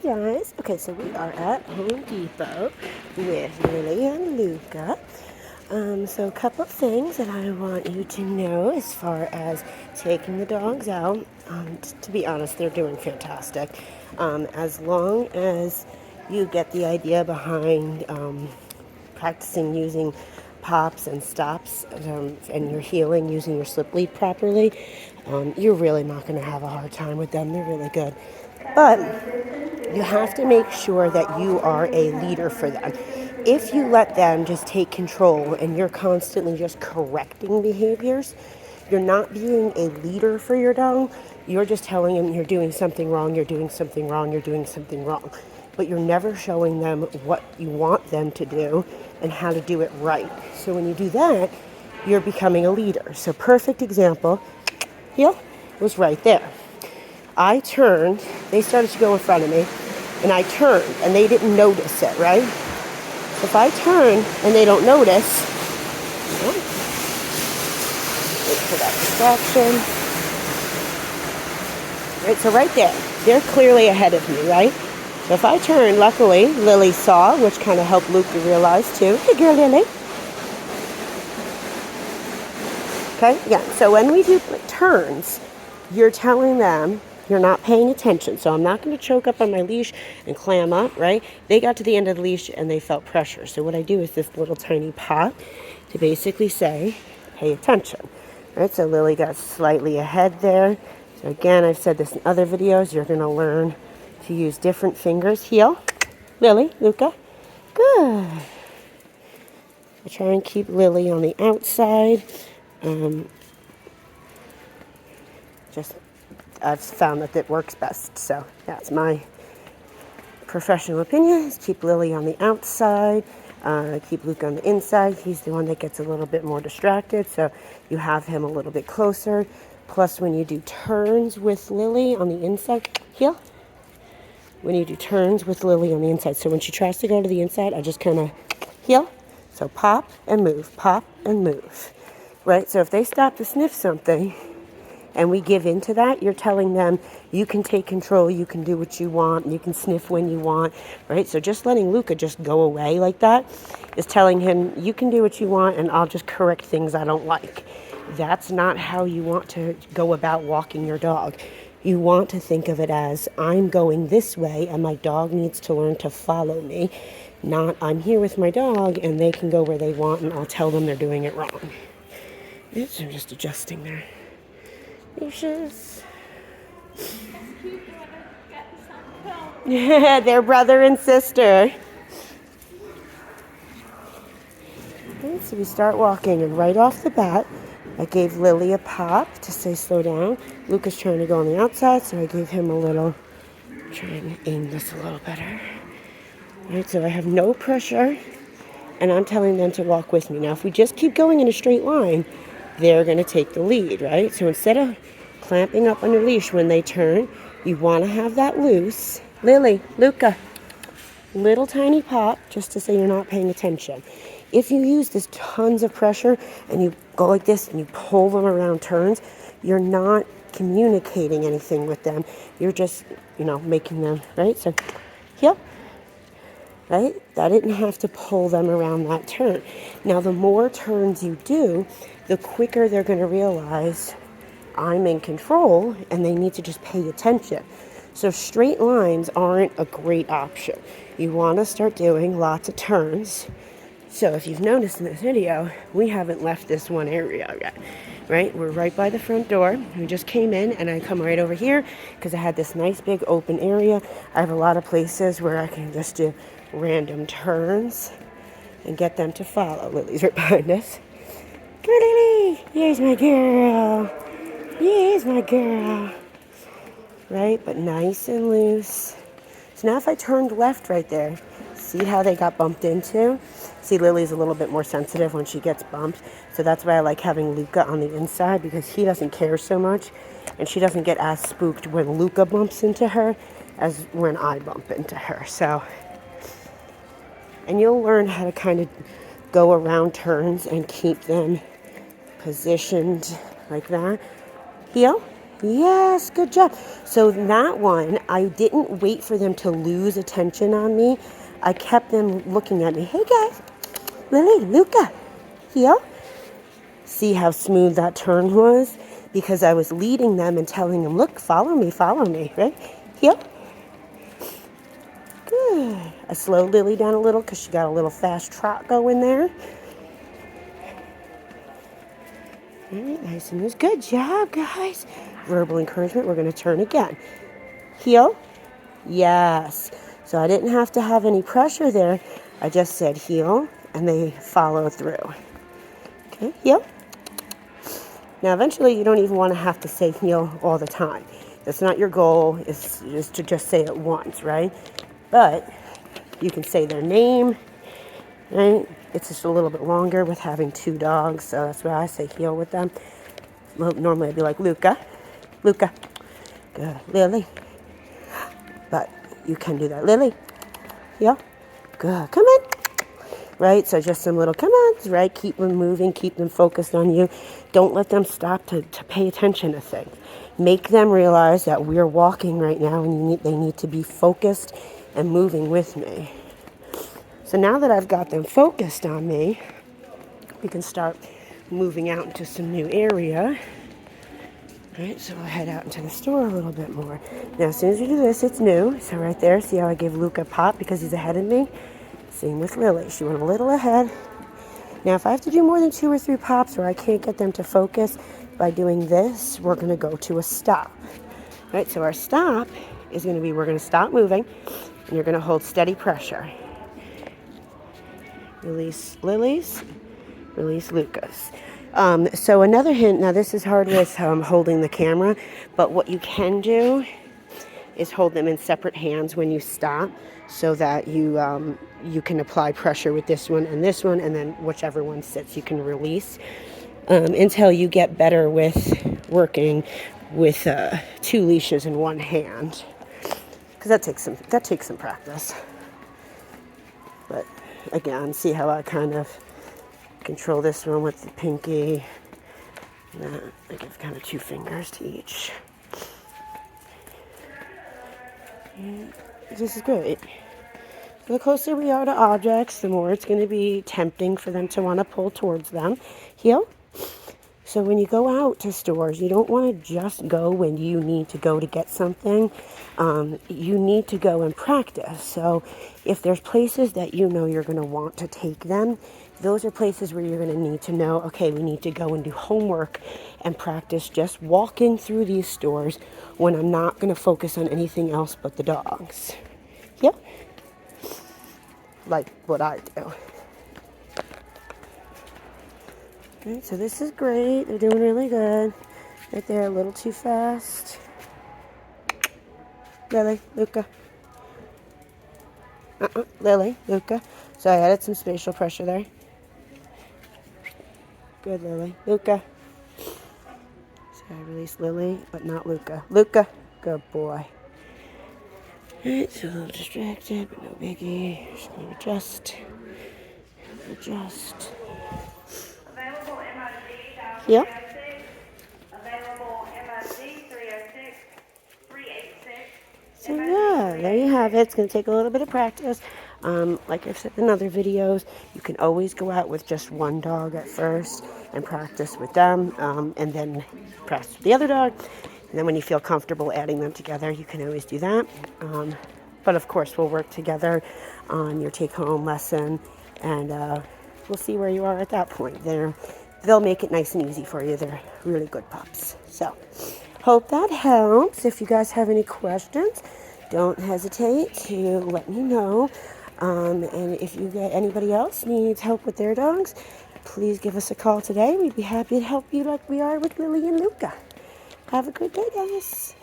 guys. Okay, so we are at Home Depot with Lily and Luka. So a couple of things that I want you to know as far as taking the dogs out. To be honest, they're doing fantastic. As long as you get the idea behind practicing using pops and stops, and you're healing using your slip lead properly, you're really not going to have a hard time with them. They're really good. But you have to make sure that you are a leader for them. If you let them just take control and you're constantly just correcting behaviors, you're not being a leader for your dog. You're just telling them you're doing something wrong, you're doing something wrong, you're doing something wrong. But you're never showing them what you want them to do and how to do it right. So when you do that, you're becoming a leader. So perfect example, heel was right there. I turned, they started to go in front of me, and I turned, and they didn't notice it, right? If I turn and they don't notice, wait for that distraction. Right, so right there, they're clearly ahead of me, right? So if I turn, luckily, Lily saw, which kind of helped Luke to realize too. Hey, girl, Lily. Okay, yeah, so when we do turns, you're telling them you're not paying attention. So I'm not going to choke up on my leash and clam up, right? They got to the end of the leash and they felt pressure. So what I do is this little tiny pop to basically say, pay attention, right? So Lily got slightly ahead there. So again, I've said this in other videos, you're going to learn to use different fingers. Heel, Lily, Luka, good. I try and keep Lily on the outside. Just I've found that works best. So that's my professional opinion, is keep Lily on the outside, keep Luke on the inside. He's the one that gets a little bit more distracted, so you have him a little bit closer. Plus, when you do turns with Lily on the inside, heel. When you do turns with Lily on the inside, so when she tries to go to the inside, I just kind of heel. So pop and move, right? So if they stop to sniff something, and we give into that, you're telling them you can take control, you can do what you want, you can sniff when you want, right? So just letting Luka just go away like that is telling him you can do what you want and I'll just correct things I don't like. That's not how you want to go about walking your dog. You want to think of it as, I'm going this way and my dog needs to learn to follow me, not I'm here with my dog and they can go where they want and I'll tell them they're doing it wrong. Oops, I'm just adjusting there. Yeah, they're brother and sister. Okay, so we start walking, and right off the bat, I gave Lily a pop to say slow down. Luka's trying to go on the outside, so I gave him a little, try and aim this a little better. All right, so I have no pressure, and I'm telling them to walk with me. Now, if we just keep going in a straight line, they're going to take the lead, right? So instead of clamping up on your leash when they turn, you want to have that loose. Lily, Luka, little tiny pop just to say you're not paying attention. If you use this tons of pressure and you go like this and you pull them around turns, you're not communicating anything with them. You're just, making them, right? So, heel. Right? I didn't have to pull them around that turn. Now, the more turns you do, the quicker they're going to realize I'm in control and they need to just pay attention. So straight lines aren't a great option. You want to start doing lots of turns. So if you've noticed in this video, we haven't left this one area yet, right? We're right by the front door. We just came in and I come right over here because I had this nice big open area. I have a lot of places where I can just do random turns and get them to follow. Lily's right behind us. Come on, Lily. Here's my girl. Here's my girl. Right, but nice and loose. So now if I turned left right there, see how they got bumped into? See, Lily's a little bit more sensitive when she gets bumped. So that's why I like having Luka on the inside, because he doesn't care so much. And she doesn't get as spooked when Luka bumps into her as when I bump into her. So, and you'll learn how to kind of go around turns and keep them positioned like that. Heel, Yes, good job. So that one, I didn't wait for them to lose attention on me. I kept them looking at me. Hey guys, Lily, Luka, heel. See how smooth that turn was? Because I was leading them and telling them, look, follow me, right? Heel. Good. I slowed Lily down a little because she got a little fast trot going there. All right, nice and loose. Good job, guys. Verbal encouragement. We're going to turn again. Heel. Yes. So I didn't have to have any pressure there. I just said heel, and they follow through. Okay, heel. Now, eventually, you don't even want to have to say heel all the time. That's not your goal, is to just say it once, right? But you can say their name, right? It's just a little bit longer with having two dogs, so that's why I say heel with them. Normally, I'd be like, Luka, Luka, good, Lily. But you can do that. Lily, yeah, good, come in. Right, so just some little come-ons, right? Keep them moving, keep them focused on you. Don't let them stop to pay attention to things. Make them realize that we're walking right now and they need to be focused and moving with me. So now that I've got them focused on me, we can start moving out into some new area. Right, so I'll head out into the store a little bit more. Now, as soon as you do this, it's new. So right there, see how I gave Luka a pop because he's ahead of me? Same with Lily. She went a little ahead. Now, if I have to do more than 2 or 3 pops or I can't get them to focus by doing this, we're going to go to a stop. Right, so our stop is going to be, we're going to stop moving, and you're going to hold steady pressure. Release Lily's, release Luka's. So another hint, now this is hard with holding the camera, but what you can do is hold them in separate hands when you stop so that you can apply pressure with this one, and then whichever one sits you can release until you get better with working with 2 leashes in one hand, because that takes some practice. But again, see how I kind of control this one with the pinky. I give kind of 2 fingers to each. This is great. The closer we are to objects, the more it's going to be tempting for them to want to pull towards them. Heel. So when you go out to stores, you don't want to just go when you need to go to get something. You need to go and practice. So if there's places that you know you're going to want to take them, those are places where you're going to need to know, okay, we need to go and do homework and practice just walking through these stores when I'm not going to focus on anything else but the dogs. Yep. Like what I do. Right, so this is great. They're doing really good. Right there, a little too fast. Lily, Luka. Lily, Luka. So I added some spatial pressure there. Good, Lily. Luka. So I released Lily, but not Luka. Luka. Good boy. Alright, so a little distracted, but no biggie. Just going to adjust. Available MOD, Yep. 306. Available MOD, 306, 386. So yeah, there you have it. It's going to take a little bit of practice. Like I've said in other videos, you can always go out with just one dog at first and practice with them, and then practice with the other dog. And then when you feel comfortable adding them together, you can always do that. But of course, we'll work together on your take-home lesson, and we'll see where you are at that point. They'll make it nice and easy for you. They're really good pups. So, hope that helps. If you guys have any questions, don't hesitate to let me know. And if anybody else needs help with their dogs, please give us a call today. We'd be happy to help you like we are with Lily and Luka. Have a good day, guys.